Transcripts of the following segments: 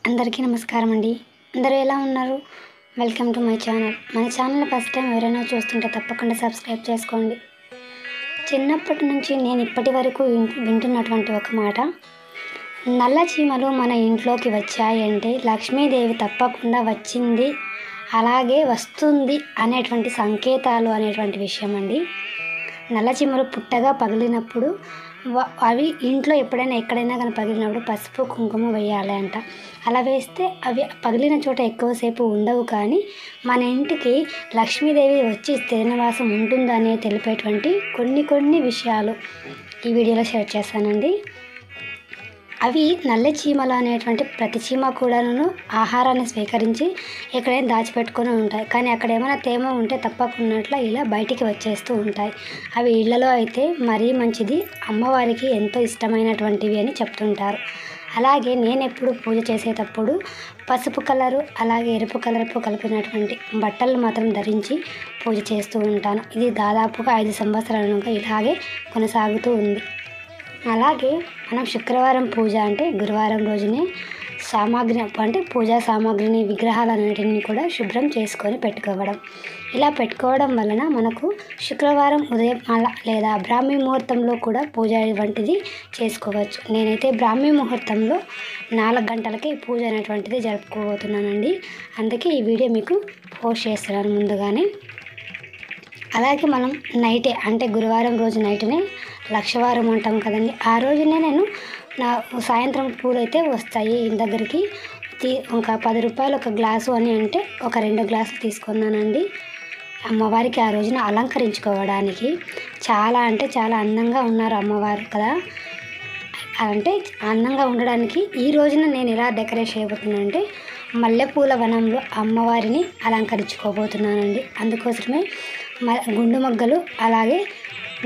అందరికీ నమస్కారం అండి. అందరూ ఎలా ఉన్నారు? Welcome to my channel. మన ఛానల్ ఫస్ట్ టైం ఎవరైనా చూస్తుంటే తప్పకుండా సబ్స్క్రైబ్ చేసుకోండి. చిన్నప్పటి నుంచి నేను ఇప్పటి వరకు వింటున్నటువంటి ఒక మాట, నల్ల చీమలు మన ఇంట్లోకి వచ్చాయంటే లక్ష్మీదేవి తప్పకుండా వచ్చింది, అలాగే వస్తుంది అనేటువంటి సంకేతాలు అనేటువంటి విషయం అండి. నల్ల చీమలు పుట్టగా పగిలినప్పుడు అవి ఇంట్లో ఎక్కడైనా కానీ పగిలినప్పుడు పసుపు కుంకుమ వేయాలి అంట. అలా వేస్తే అవి పగిలిన చోట ఎక్కువసేపు ఉండవు, కానీ మన ఇంటికి లక్ష్మీదేవి వచ్చి స్థిర నివాసం ఉంటుందని తెలిపేటువంటి కొన్ని విషయాలు ఈ వీడియోలో షేర్ చేస్తానండి. అవి నల్ల చీమలు అనేటువంటి ప్రతి చీమ కూడాను ఆహారాన్ని స్వీకరించి ఎక్కడైనా దాచిపెట్టుకొని ఉంటాయి, కానీ అక్కడ ఏమైనా తేమ ఉంటే తప్పకున్నట్ల ఇలా బయటికి వచ్చేస్తూ ఉంటాయి. అవి ఇళ్లలో అయితే మరీ మంచిది, అమ్మవారికి ఎంతో ఇష్టమైనటువంటివి అని చెప్తుంటారు. అలాగే నేను ఎప్పుడు పూజ చేసేటప్పుడు పసుపు కలరు అలాగే ఎరుపు కలర్పు కలిపినటువంటి బట్టలు మాత్రం ధరించి పూజ చేస్తూ ఉంటాను. ఇది దాదాపుగా 5 సంవత్సరాలుగా ఇలాగే కొనసాగుతూ ఉంది. అలాగే మనం శుక్రవారం పూజ అంటే గురువారం రోజునే సామాగ్రి అంటే పూజా సామాగ్రిని విగ్రహాలన్నిటిని కూడా శుభ్రం చేసుకొని పెట్టుకోవడం. ఇలా పెట్టుకోవడం వలన మనకు శుక్రవారం ఉదయం లేదా బ్రాహ్మీ ముహూర్తంలో కూడా పూజ వంటిది చేసుకోవచ్చు. నేనైతే బ్రాహ్మీ ముహూర్తంలో 4 గంటలకి పూజ అనేటువంటిది జరుపుకోబోతున్నానండి. అందుకే ఈ వీడియో మీకు పోస్ట్ చేస్తున్నాను ముందుగానే. అలాగే మనం నైటే అంటే గురువారం రోజు నైట్నే లక్షవారం అంటాం కదండి, ఆ రోజునే నేను సాయంత్రం పూలు అయితే వస్తాయి ఇంటి దగ్గరికి. ఒక 10 రూపాయలు ఒక గ్లాసు అని అంటే ఒక 2 గ్లాసులు తీసుకున్నానండి. అమ్మవారికి ఆ రోజున అలంకరించుకోవడానికి చాలా అంటే చాలా అందంగా ఉన్నారు అమ్మవారు కదా. అంటే అందంగా ఉండడానికి ఈ రోజున నేను ఎలా డెకరేట్ చేయబోతున్నానంటే మల్లెపూల వనంలో అమ్మవారిని అలంకరించుకోబోతున్నానండి. అందుకోసమే గుండు మొగ్గలు అలాగే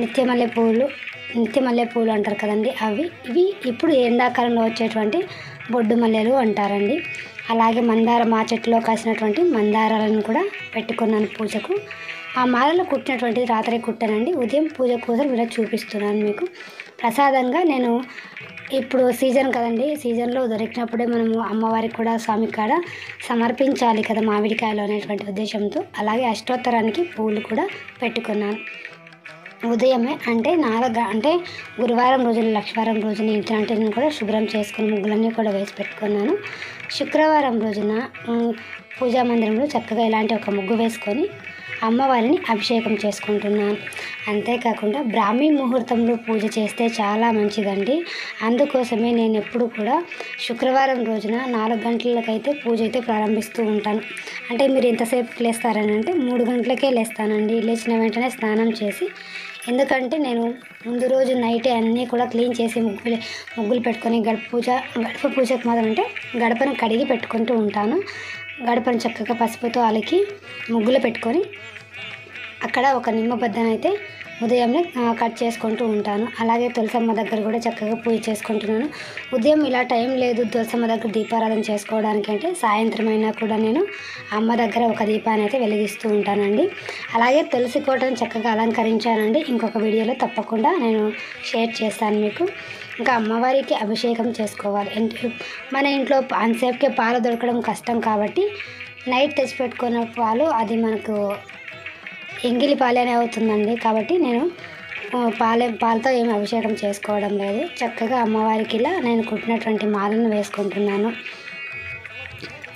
నిత్య మల్లెపూలు అంటారు కదండి, ఇవి ఇప్పుడు ఎండాకాలంలో వచ్చేటువంటి బొడ్డు మల్లెలు అంటారండి. అలాగే మా చెట్టులో కాసినటువంటి మందారాలను కూడా పెట్టుకున్నాను పూజకు. ఆ మాలలో కుట్టినటువంటి రాత్రి కుట్టానండి. ఉదయం పూజ కోసం ఇలా చూపిస్తున్నాను మీకు. ప్రసాదంగా నేను ఇప్పుడు సీజన్ కదండి, సీజన్లో దొరికినప్పుడే మనము అమ్మవారికి కూడా స్వామి కాడ సమర్పించాలి కదా మామిడికాయలు అనేటువంటి ఉద్దేశంతో. అలాగే అష్టోత్తరానికి పూలు కూడా పెట్టుకున్నాను. ఉదయమే అంటే అంటే గురువారం రోజున లక్షవారం రోజున ఇంటిని కూడా శుభ్రం చేసుకుని ముగ్గులన్నీ కూడా వేసి పెట్టుకున్నాను. శుక్రవారం రోజున పూజా మందిరంలో చక్కగా ఇలాంటి ఒక ముగ్గు వేసుకొని అమ్మవారిని అభిషేకం చేసుకుంటున్నాను. అంతేకాకుండా బ్రాహ్మీ ముహూర్తంలో పూజ చేస్తే చాలా మంచిదండి. అందుకోసమే నేను ఎప్పుడు కూడా శుక్రవారం రోజున 4 గంటలకైతే పూజ అయితే ప్రారంభిస్తూ ఉంటాను. అంటే మీరు ఎంతసేపు లేస్తారని అంటే 3 గంటలకే లేస్తానండి. లేచిన వెంటనే స్నానం చేసి, ఎందుకంటే నేను ముందు రోజు నైటే అన్నీ కూడా క్లీన్ చేసి ముగ్గులు పెట్టుకొని గడప పూజకు మాత్రం అంటే గడపను కడిగి పెట్టుకుంటూ ఉంటాను. గడపను చక్కగా పసుపుతో అలికి ముగ్గులు పెట్టుకొని అక్కడ ఒక నిమ్మబద్దను అయితే ఉదయంలో కట్ చేసుకుంటూ ఉంటాను. అలాగే తులసమ్మ దగ్గర కూడా చక్కగా పూజ చేసుకుంటున్నాను. ఉదయం ఇలా టైం లేదు తులసమ్మ దగ్గర దీపారాధన చేసుకోవడానికి అంటే సాయంత్రం అయినా కూడా నేను అమ్మ దగ్గర ఒక దీపాన్ని అయితే వెలిగిస్తూ ఉంటానండి. అలాగే తులసి కోటను చక్కగా అలంకరించానండి. ఇంకొక వీడియోలో తప్పకుండా నేను షేర్ చేస్తాను మీకు. ఇంకా అమ్మవారికి అభిషేకం చేసుకోవాలి. మన ఇంట్లో అంతసేపుకే పాలు దొరకడం కష్టం కాబట్టి నైట్ తెచ్చిపెట్టుకున్న పాలు అది మనకు ఎంగిలి పాలనే అవుతుందండి. కాబట్టి నేను పాలతో ఏమి అభిషేకం చేసుకోవడం లేదు. చక్కగా అమ్మవారికి ఇలా నేను కుట్టినటువంటి మాలను వేసుకుంటున్నాను.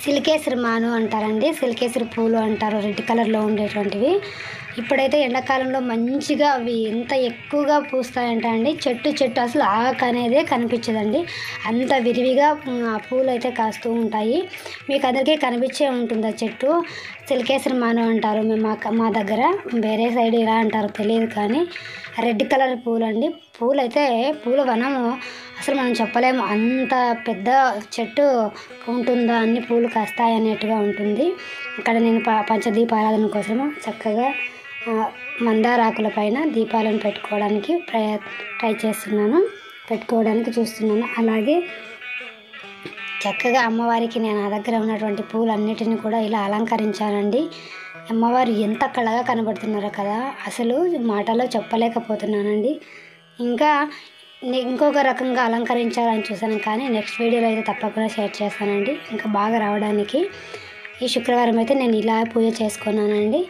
సిలికేసరి మాను అంటారండి, సిలికేసరి పూలు అంటారు, రెడ్ కలర్లో ఉండేటువంటివి. ఇప్పుడైతే ఎండాకాలంలో మంచిగా అవి ఎంత ఎక్కువగా పూస్తాయంటే అండి, చెట్టు అసలు ఆకు అనేదే కనిపించదండి, అంత విరివిగా ఆ పూలు అయితే కాస్తూ ఉంటాయి. మీకు అందరికీ కనిపించే ఉంటుంది ఆ చెట్టు. సిలికేసరి మాను అంటారు మా దగ్గర, వేరే సైడ్ ఎలా అంటారో తెలియదు, కానీ రెడ్ కలర్ పూలు అండి. పూల వనము అసలు మనం చెప్పలేము, అంత పెద్ద చెట్టు ఉంటుందా, అన్ని పూలు కాస్తాయి అన్నట్టుగా ఉంటుంది. అక్కడ నేను పంచదీపారాధన కోసము చక్కగా మందారాకుల పైన దీపాలను పెట్టుకోవడానికి పెట్టుకోవడానికి చూస్తున్నాను. అలాగే చక్కగా అమ్మవారికి నేను నా దగ్గర ఉన్నటువంటి పూలన్నిటిని కూడా ఇలా అలంకరించానండి. అమ్మవారు ఎంత కళగా కనబడుతున్నారో కదా, అసలు మాటలో చెప్పలేకపోతున్నానండి. ఇంకా ఇంకొక రకంగా అలంకరించాలని చూసాను, కానీ నెక్స్ట్ వీడియోలో అయితే తప్పకుండా షేర్ చేస్తానండి. ఇంకా బాగా రావడానికి ఈ శుక్రవారం అయితే నేను ఇలా పూజ చేసుకున్నానండి.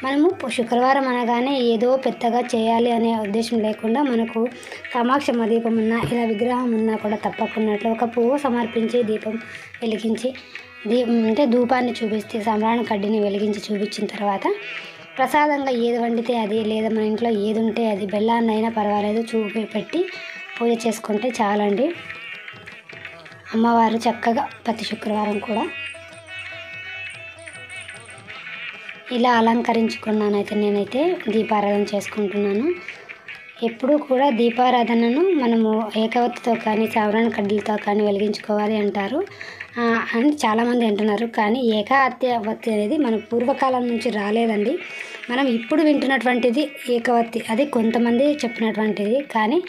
మనము శుక్రవారం అనగానే ఏదో పెద్దగా చేయాలి అనే ఉద్దేశం లేకుండా మనకు కామాక్షమ్మ దీపం ఉన్నా, ఇలా విగ్రహం ఉన్నా కూడా తప్పకున్నట్లు ఒక పువ్వు సమర్పించి దీపం వెలిగించి అంటే ధూపాన్ని చూపిస్తే సాంబ్రాణి కడ్డీని వెలిగించి చూపించిన తర్వాత ప్రసాదంగా ఏది వండితే అది, లేదా మన ఇంట్లో ఏది ఉంటే అది, బెల్లాన్ని అయినా పర్వాలేదు పెట్టి పూజ చేసుకుంటే చాలండి. అమ్మవారు చక్కగా ప్రతి శుక్రవారం కూడా ఇలా అలంకరించుకున్నానైతే నేనైతే దీపారాధన చేసుకుంటున్నాను. ఎప్పుడూ కూడా దీపారాధనను మనము ఏకవత్తితో కానీ సాంబ్రాణి కడ్డీలతో కానీ వెలిగించుకోవాలి అంటారు అని చాలామంది అంటున్నారు. కానీ ఏకావత్తి అనేది మన పూర్వకాలం నుంచి రాలేదండి. మనం ఇప్పుడు వింటున్నటువంటిది ఏకవత్తి, అది కొంతమంది చెప్పినటువంటిది. కానీ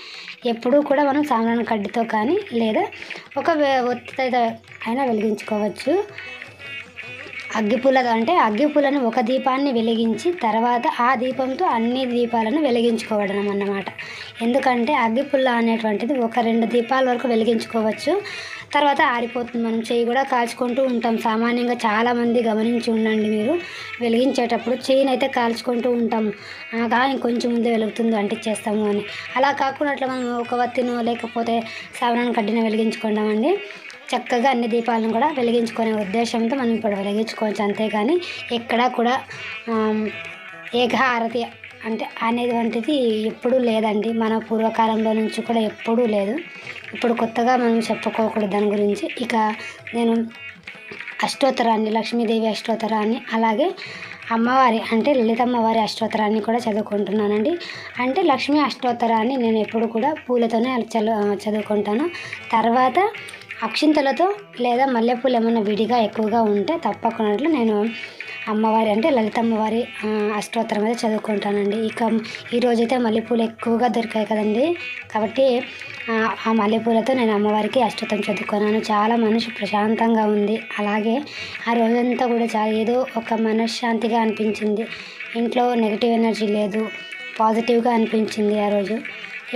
ఎప్పుడూ కూడా మనం సాంబ్రాణి కడ్డీతో కానీ లేదా ఒక ఒత్తితో అయినా వెలిగించుకోవచ్చు. అగ్గిపుల్లతో అంటే అగ్గిపుల్లను ఒక దీపాన్ని వెలిగించి తర్వాత ఆ దీపంతో అన్ని దీపాలను వెలిగించుకోవడం అన్నమాట. ఎందుకంటే అగ్గిపుల్ల అనేటువంటిది ఒక 2 దీపాల వరకు వెలిగించుకోవచ్చు, తర్వాత ఆరిపోతుంది. మనం చెయ్యి కూడా కాల్చుకుంటూ ఉంటాం. సామాన్యంగా చాలామంది గమనించి ఉండండి మీరు, వెలిగించేటప్పుడు చెయ్యినైతే కాల్చుకుంటూ ఉంటాము, కానీ కొంచెం ముందే వెలుగుతుంది అంటించేస్తాము అని. అలా కాకుండా అట్లా మనం ఒక వత్తినో లేకపోతే సాంబ్రాణి కడ్డీని వెలిగించుకుంటామండి. చక్కగా అన్ని దీపాలను కూడా వెలిగించుకునే ఉద్దేశంతో మనం ఇప్పుడు వెలిగించుకోవచ్చు. అంతేగాని ఎక్కడా కూడా ఏకహారతి అంటే అనేటువంటిది ఎప్పుడూ లేదండి. మన పూర్వకాలంలో నుంచి కూడా ఎప్పుడూ లేదు. ఇప్పుడు కొత్తగా మనం చెప్పుకోకూడదు దాని గురించి. ఇక నేను అష్టోత్తరాన్ని, లక్ష్మీదేవి అష్టోత్తరాన్ని, అలాగే అమ్మవారి అంటే లలితమ్మవారి అష్టోత్తరాన్ని కూడా చదువుకుంటున్నానండి. అంటే లక్ష్మీ అష్టోత్తరాన్ని నేను ఎప్పుడు కూడా పూలతోనే చదువుకుంటాను. తర్వాత అక్షింతలతో లేదా మల్లెపూలు ఏమైనా విడిగా ఎక్కువగా ఉంటే తప్పకుండా నేను అమ్మవారి అంటే లలితమ్మవారి అష్టోత్తరం అయితే చదువుకుంటానండి. ఇక ఈరోజైతే మల్లెపూలు ఎక్కువగా దొరికాయి కదండి, కాబట్టి ఆ మల్లెపూలతో నేను అమ్మవారికి అష్టోత్తరం చదువుకున్నాను. చాలా మనసు ప్రశాంతంగా ఉంది. అలాగే ఆ రోజంతా కూడా చాలా ఏదో ఒక మనశ్శాంతిగా అనిపించింది. ఇంట్లో నెగిటివ్ ఎనర్జీ లేదు, పాజిటివ్గా అనిపించింది ఆ రోజు.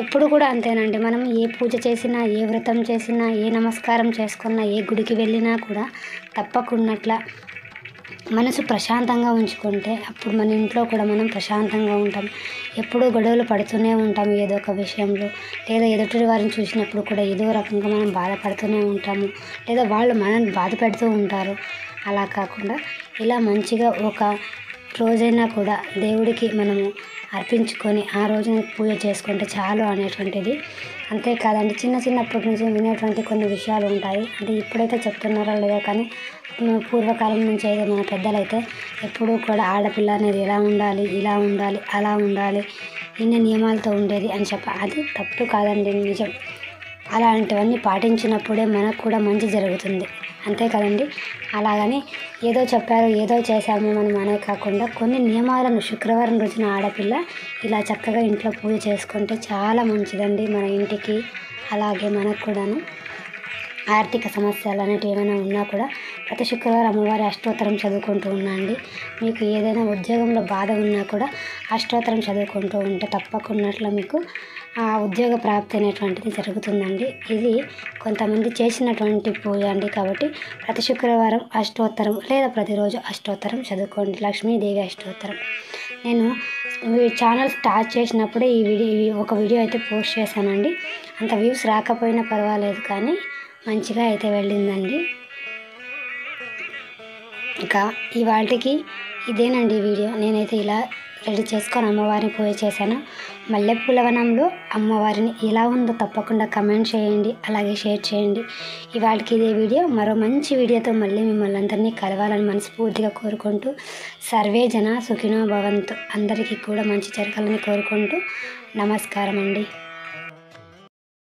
ఎప్పుడు కూడా అంతేనండి. మనం ఏ పూజ చేసినా, ఏ వ్రతం చేసినా, ఏ నమస్కారం చేసుకున్నా, ఏ గుడికి వెళ్ళినా కూడా తప్పకున్నట్ల మనసు ప్రశాంతంగా ఉంచుకుంటే అప్పుడు మన ఇంట్లో కూడా మనం ప్రశాంతంగా ఉంటాం. ఎప్పుడూ గొడవలు పడుతూనే ఉంటాము ఏదో ఒక విషయంలో, లేదా ఎదుటి వారిని చూసినప్పుడు కూడా ఏదో రకంగా మనం బాధపడుతూనే ఉంటాము, లేదా వాళ్ళు మనల్ని బాధ పెడుతూ ఉంటారు. అలా కాకుండా ఇలా మంచిగా ఒక రోజైనా కూడా దేవుడికి మనము అర్పించుకొని ఆ రోజున పూజ చేసుకుంటే చాలు అనేటువంటిది. అంతేకాదండి, చిన్నప్పటి నుంచి వినేటువంటి కొన్ని విషయాలు ఉంటాయి. అంటే ఇప్పుడైతే చెప్తున్నారో లేదో కానీ పూర్వకాలం నుంచి అయితే మన పెద్దలైతే ఎప్పుడూ కూడా ఆడపిల్ల అనేది ఎలా ఉండాలి, ఇలా ఉండాలి, అలా ఉండాలి, ఇన్ని నియమాలతో ఉండేది అని అది తప్పు కాదండి, నిజం. అలాంటివన్నీ పాటించినప్పుడే మనకు కూడా మంచి జరుగుతుంది. అంతే కదండి. అలాగని ఏదో చెప్పారు ఏదో చేశాము మనం అనే కాకుండా కొన్ని నియమాలను శుక్రవారం రోజున ఆడపిల్ల ఇలా చక్కగా ఇంట్లో పూజ చేసుకుంటే చాలా మంచిదండి మన ఇంటికి. అలాగే మనకు కూడాను ఆర్థిక సమస్యలు అనేటివి ఏమైనా ఉన్నా కూడా ప్రతి శుక్రవారం అమ్మవారి అష్టోత్తరం చదువుకుంటూ ఉండండి. మీకు ఏదైనా ఉద్యోగంలో బాధ ఉన్నా కూడా అష్టోత్తరం చదువుకుంటూ ఉంటే తప్పకున్నట్లు మీకు ఆ ఉద్యోగ ప్రాప్తి అనేటువంటిది జరుగుతుందండి. ఇది కొంతమంది చేసినటువంటి పూజ అండి. కాబట్టి ప్రతి శుక్రవారం అష్టోత్తరం లేదా ప్రతిరోజు అష్టోత్తరం చదువుకోండి, లక్ష్మీదేవి అష్టోత్తరం. నేను ఛానల్ స్టార్ట్ చేసినప్పుడే ఒక వీడియో అయితే పోస్ట్ చేశానండి. అంత వ్యూస్ రాకపోయినా పర్వాలేదు, కానీ మంచిగా అయితే వెళ్ళిందండి. ఇంకా ఇవాళకి ఇదేనండి వీడియో. నేనైతే ఇలా రెడీ చేసుకొని అమ్మవారిని పూజ చేశాను. మల్లెపూల వనంలో అమ్మవారిని ఎలా ఉందో తప్పకుండా కమెంట్ చేయండి, అలాగే షేర్ చేయండి. ఇవాళకి ఇదే వీడియో. మరో మంచి వీడియోతో మళ్ళీ మిమ్మల్ని అందరినీ కలవాలని మనస్ఫూర్తిగా కోరుకుంటూ సర్వే జన సుఖినో భవంతు, అందరికీ కూడా మంచి జరగాలని కోరుకుంటూ నమస్కారం అండి.